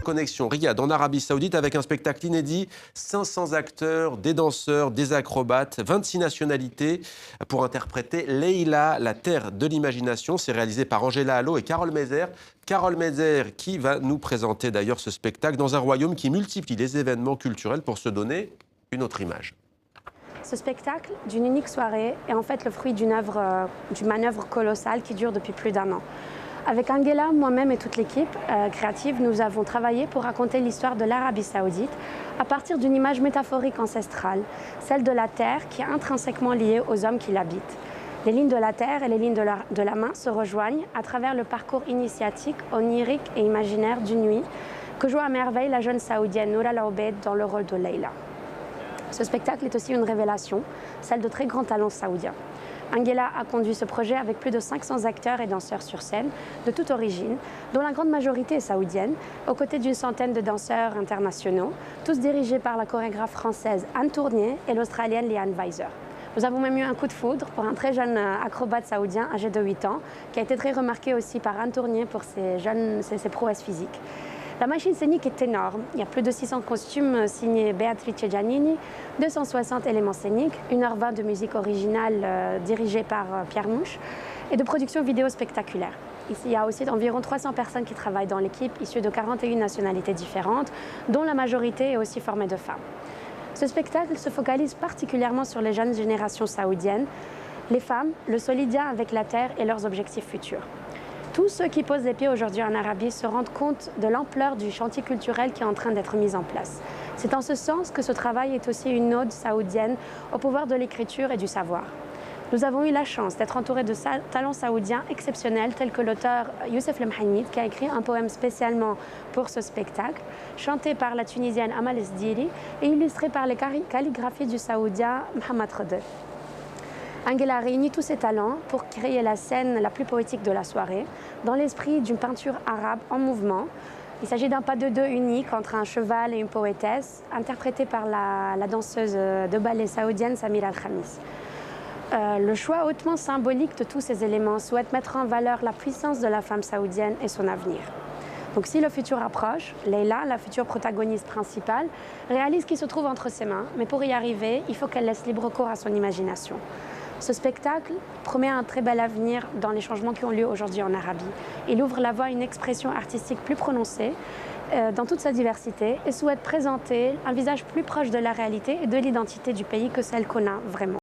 Connexion Riyad en Arabie Saoudite avec un spectacle inédit, 500 acteurs, des danseurs, des acrobates, 26 nationalités pour interpréter Leïla, la terre de l'imagination. C'est réalisé par Angela Allo et Carole Mézère. Carole Mézère qui va nous présenter d'ailleurs ce spectacle dans un royaume qui multiplie les événements culturels pour se donner une autre image. Ce spectacle d'une unique soirée est en fait le fruit d'une manœuvre colossale qui dure depuis plus d'1 an. Avec Angela, moi-même et toute l'équipe créative, nous avons travaillé pour raconter l'histoire de l'Arabie Saoudite à partir d'une image métaphorique ancestrale, celle de la terre qui est intrinsèquement liée aux hommes qui l'habitent. Les lignes de la terre et les lignes de la main se rejoignent à travers le parcours initiatique, onirique et imaginaire d'une nuit que joue à merveille la jeune saoudienne Noura Laoubed dans le rôle de Leïla. Ce spectacle est aussi une révélation, celle de très grands talents saoudiens. Angela a conduit ce projet avec plus de 500 acteurs et danseurs sur scène, de toute origine, dont la grande majorité est saoudienne, aux côtés d'une centaine de danseurs internationaux, tous dirigés par la chorégraphe française Anne Tournier et l'Australienne Leanne Weiser. Nous avons même eu un coup de foudre pour un très jeune acrobate saoudien âgé de 8 ans, qui a été très remarqué aussi par Anne Tournier pour ses prouesses physiques. La machine scénique est énorme. Il y a plus de 600 costumes signés Beatrice Giannini, 260 éléments scéniques, 1h20 de musique originale dirigée par Pierre Mouche et de production vidéo spectaculaire. Ici, il y a aussi environ 300 personnes qui travaillent dans l'équipe, issues de 41 nationalités différentes, dont la majorité est aussi formée de femmes. Ce spectacle se focalise particulièrement sur les jeunes générations saoudiennes, les femmes, le solide lien avec la terre et leurs objectifs futurs. Tous ceux qui posent les pieds aujourd'hui en Arabie se rendent compte de l'ampleur du chantier culturel qui est en train d'être mis en place. C'est en ce sens que ce travail est aussi une ode saoudienne au pouvoir de l'écriture et du savoir. Nous avons eu la chance d'être entourés de talents saoudiens exceptionnels tels que l'auteur Youssef Lemhanid qui a écrit un poème spécialement pour ce spectacle, chanté par la Tunisienne Amal Esdiri et illustré par les calligraphies du Saoudien Mohamed Khedr. Angela a réuni tous ses talents pour créer la scène la plus poétique de la soirée, dans l'esprit d'une peinture arabe en mouvement. Il s'agit d'un pas de deux unique entre un cheval et une poétesse, interprété par la danseuse de ballet saoudienne Samira Al-Khamis. Le choix hautement symbolique de tous ces éléments souhaite mettre en valeur la puissance de la femme saoudienne et son avenir. Donc si le futur approche, Leïla, la future protagoniste principale, réalise qu'il se trouve entre ses mains, mais pour y arriver, il faut qu'elle laisse libre cours à son imagination. Ce spectacle promet un très bel avenir dans les changements qui ont lieu aujourd'hui en Arabie. Il ouvre la voie à une expression artistique plus prononcée dans toute sa diversité et souhaite présenter un visage plus proche de la réalité et de l'identité du pays que celle qu'on a vraiment.